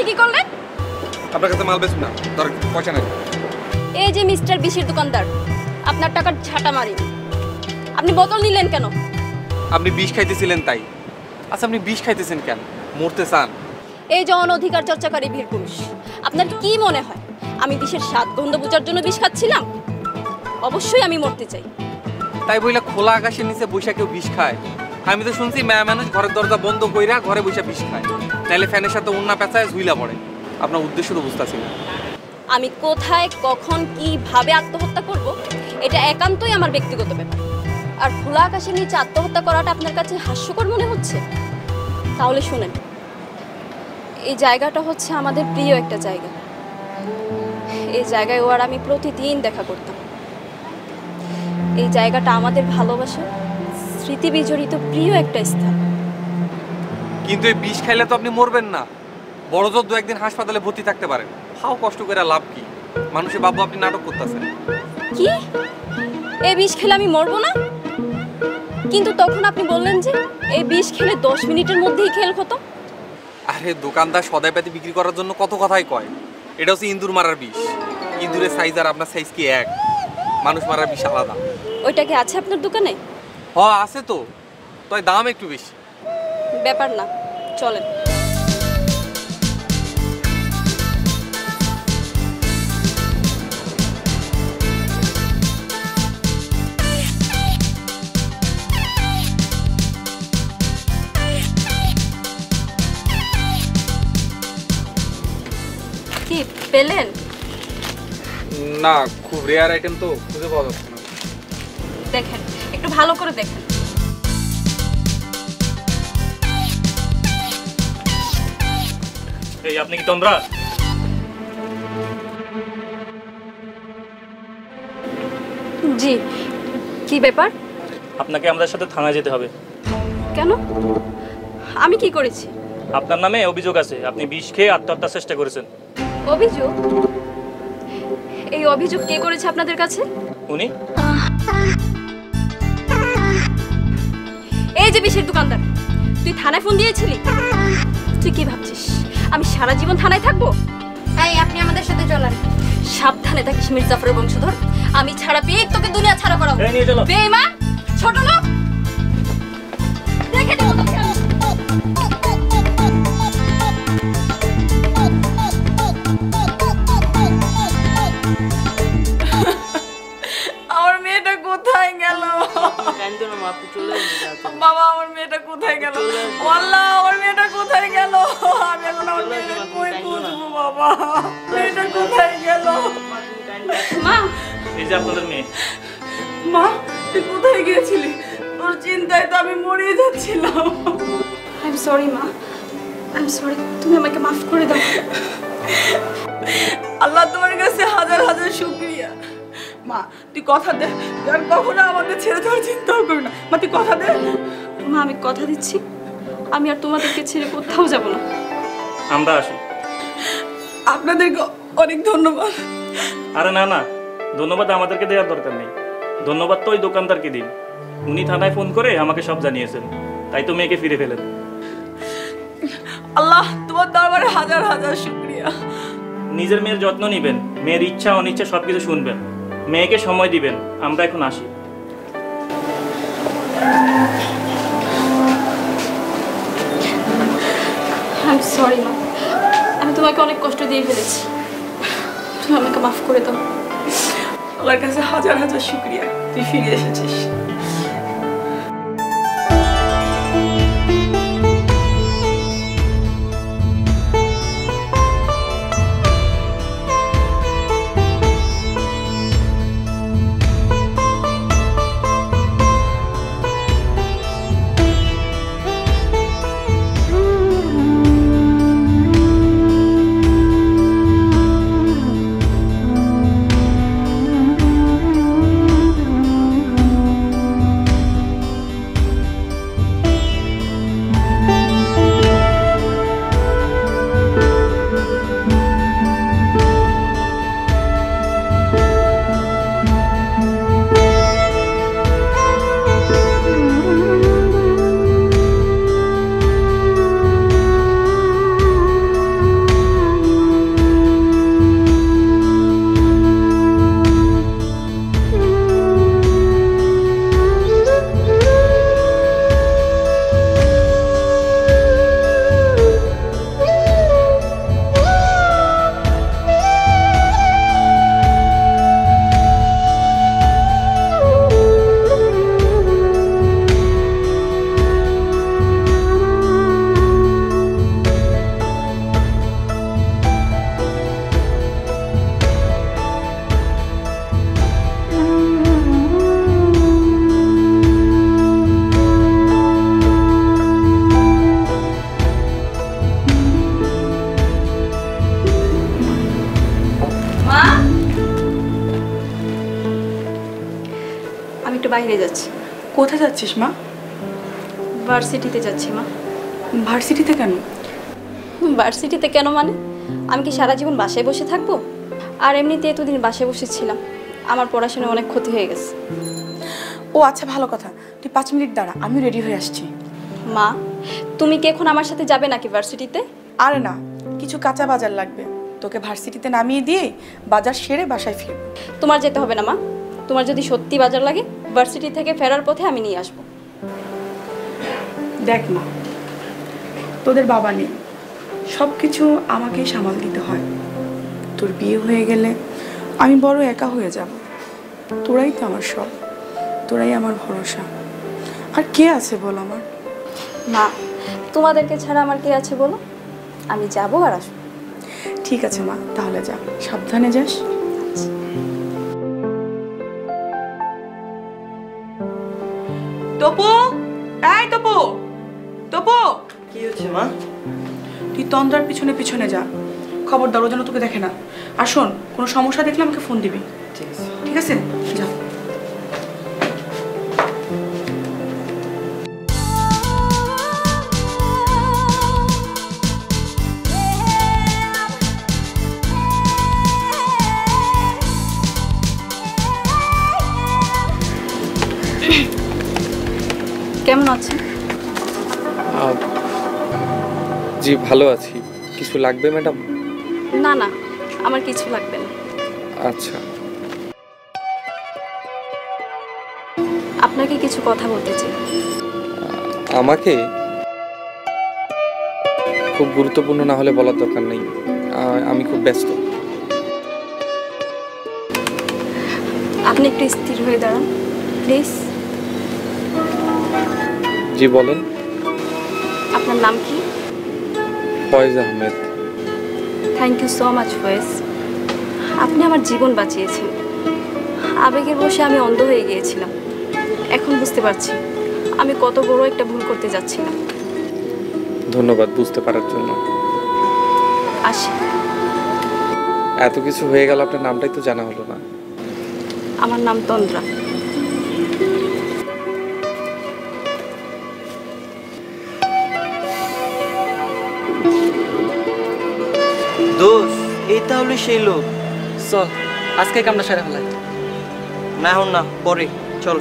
কি করলেন? আপনার কাছে মাল বেচুন না, ধর পয়সা নাই। এই যে মিস্টার বিশির দোকানদার, আপনার টাকার ঝাঁটা মারি। আপনি বোতল নিলেন কেন? আপনি বিষ খাইতেছিলেন তাই। আচ্ছা আপনি বিষ খাইতেছেন কেন? মরতে চান? এই যে অনধিকার চর্চাকারী বীর পুরুষ, আপনার কি মনে হয় আমি বিষের স্বাদ গন্ধ বোঝার জন্য বিষ খাচ্ছিলাম? অবশ্যই আমি মরতে চাই। তাই বইলা খোলা আকাশের নিচে বৈশা কেউ বিষ খায়? আমি তো শুনছি মেয়া মানুষ ঘরের দরজা বন্ধ কইরা ঘরে বৈশা বিষ খায়, নাইলে ফ্যানের সাথে উন্না পেঁচায় ঝুইলা পড়ে। আপনার উদ্দেশ্য তো বুঝতেছি না। আমি কোথায় কখন কিভাবে আত্মহত্যা করব এটা একান্তই আমার ব্যক্তিগত ব্যাপার। আর খোলা আকাশের নিচে আত্মহত্যা করাটা আপনার কাছে হাস্যকর মনে হচ্ছে? তাহলে শুনেন, এই জায়গাটা হচ্ছে আমাদের প্রিয় একটা জায়গা। এই জায়গায় ও আর আমি প্রতিদিন দেখা করতাম। এই জায়গাটা আমাদের ভালোবাসা স্মৃতি বিজড়িত প্রিয় একটা স্থান। কিন্তু এই বিষ খাইলে তো আপনি মরবেন না, বড় জোর দু একদিন হাসপাতালে ভর্তি থাকতে পারেন। হাও কষ্ট করে লাভ কি? মানুষের বাবু আপনি নাটক করতেছেন। কি এই বিষ খেলে আমি মরবো না? কিন্তু তখন আপনি বললেন যে এই বিষ খেলে 10 মিনিটের মধ্যেই খেল খতম। আরে দোকানদার সদাই পাতি বিক্রি করার জন্য কত কথাই কয়। এটা হচ্ছে ইঁদুর মারার বিষ। ইঁদুরের সাইজ আর আপনার সাইজ কি এক? মানুষ মারার বিষ আলাদা। ওইটা কি আছে আপনার দোকানে? হ আছে তো, তাই দাম একটু বেশি। ব্যাপার না, চলেন। কি পেলেন? না, খুব রেয়ার আইটেম তো, খুঁজে পাওয়া যাচ্ছে না। দেখেন, একটু ভালো করে দেখেন। এই আপনি কি তন্দ্রা? জি, কি ব্যাপার? আপনাকে আমাদের সাথে থানায় যেতে হবে। কেন? আমি কি করেছি? আপনার নামে অভিযোগ আছে, আপনি বিষ খেয়ে আত্মহত্যার চেষ্টা করেছেন। অভিযোগ? এই অভিযোগ কে করেছে আপনাদের কাছে? উনি। এই যে বিষের দোকানদার, তুই থানায় ফোন দিয়েছিলি? তুই কি ভাবছিস আমি সারা জীবন থানায় থাকবো? এই আপনি আমাদের সাথে চলেন। সাবধানে থাকিস মির্জাফরের বংশধর, আমি ছাড়া পেয়ে তোকে দুনিয়া ছাড়া করাবো। এই নিয়ে চলো। বেঈমান ছোট লোক, দেখে দেবো তোকে। আমার মেয়েটা কোথায় গেল? বাবা আমার মেয়েটা কোথায় গেল? আল্লাহ আমার মেয়েটা কোথায় গেল? আমি এখন আমার মেয়েটা কই খুঁজবো বাবা? মেয়েটা কোথায় গেল? মা, এই যে আপনাদের মেয়ে। মা তুই কোথায় গিয়েছিলি? তোর চিন্তায় তো আমি মরে যাচ্ছিলাম। আই এম সরি মা, আই এম সরি, তুমি আমাকে মাফ করে দাও। আল্লাহ তোমার কাছে হাজার হাজার শুকরিয়া। মা তুই কথা দে, আর কখনো আমাদের ছেড়ে দেওয়ার চিন্তাও করবি না। মা তুই কথা দে। মা আমি কথা দিচ্ছি, আমি আর তোমাদেরকে ছেড়ে কোথাও যাব না। আমরা আসি। আপনাদেরকে অনেক ধন্যবাদ। আরে না না, ধন্যবাদ আমাদেরকে দেওয়ার দরকার নেই। ধন্যবাদ তো ওই দোকানদারকে দিন, উনি থানায় ফোন করে আমাকে সব জানিয়েছেন, তাই তো মেয়েকে ফিরে পেলেন। আল্লাহ তোমার দরবারে হাজার হাজার শুকরিয়া। নিজের মেয়ের যত্ন নিবেন, মেয়ের ইচ্ছা অনিচ্ছা সবকিছু শুনবেন, মেয়েকে সময় দিবেন। আমরা এখন আসি। আই এম সরি মা, আমি তোমাকে অনেক কষ্ট দিয়ে ফেলেছি, তুমি আমাকে মাফ করে দাও। আল্লাহর কাছে হাজার হাজার শুকরিয়া, তুই ফিরে এসেছিস। বাইরে যাচ্ছি। কোথায় যাচ্ছিস মা? ভার্সিটিতে যাচ্ছি মা। ভার্সিটিতে কেন? ভার্সিটিতে কেন মানে? আমি কি সারা জীবন বাসায় বসে থাকবো? আর এমনিতে এতদিন বাসায় বসেছিলাম, আমার পড়াশোনায় অনেক ক্ষতি হয়ে গেছে। ও আচ্ছা, ভালো কথা। তুই 5 মিনিট দাঁড়া, আমি রেডি হয়ে আসছি। মা, তুমি কি এখন আমার সাথে যাবে নাকি ভার্সিটিতে? আরে না, কিছু কাঁচা বাজার লাগবে, তোকে ভার্সিটিতে নামিয়ে দিয়ে বাজার সেরে বাসায় ফিরব। তোমার যেতে হবে না মা। তোমার যদি সত্যি বাজার লাগে, ভার্সিটি থেকে ফেরার পথে আমি নিয়ে আসবো। দেখ মা, তোদের বাবা নেই, সব কিছু আমাকেই সামাল দিতে হয়। তোর বিয়ে হয়ে গেলে আমি বড় একা হয়ে যাব। তোরাই তো আমার সব, তোরাই আমার ভরসা। আর কে আছে বল আমার? মা, তোমাদেরকে ছাড়া আমার কে আছে বলো? আমি যাবো আর আসবো। ঠিক আছে মা, তাহলে যা, সাবধানে যাস। তপু, এই তপু, তপু, কি হচ্ছে মা? তুই তন্দ্রার পিছনে পিছনে যা, খবরদার ও যেন তোকে দেখে না। আর শোন, কোনো সমস্যা দেখলে আমাকে ফোন দিবি, ঠিক আছে। ঠিক আছে? যা। কেমন আছেন? জি ভালো আছি। কিছু লাগবে ম্যাডাম? না না, আমার কিছু লাগবে না। আচ্ছা। আপনাকে কিছু কথা বলতে চাই। আমাকে? খুব গুরুত্বপূর্ণ না হলে বলার দরকার নেই, আমি খুব ব্যস্ত। আপনি একটু স্থির হয়ে দাঁড়ান প্লিজ। জি বলেন। আপনার নাম কি? Faiz Ahmed. Thank you so much Faiz. আপনি আমার জীবন বাঁচিয়েছেন। আবেগের বশে আমি অন্ধ হয়ে গিয়েছিলাম। এখন বুঝতে পারছি আমি কত বড় একটা ভুল করতে যাচ্ছিলাম। ধন্যবাদ বুঝতে পারার জন্য। আসি। এত কিছু হয়ে গেল, আপনার নামটাই তো জানা হলো না। আমার নাম তন্দ্রা। দোষ, এই তাহলে সেই লোক। চল আজকে কামটা সেরে ফেলাই। না এখন না, পরে চল।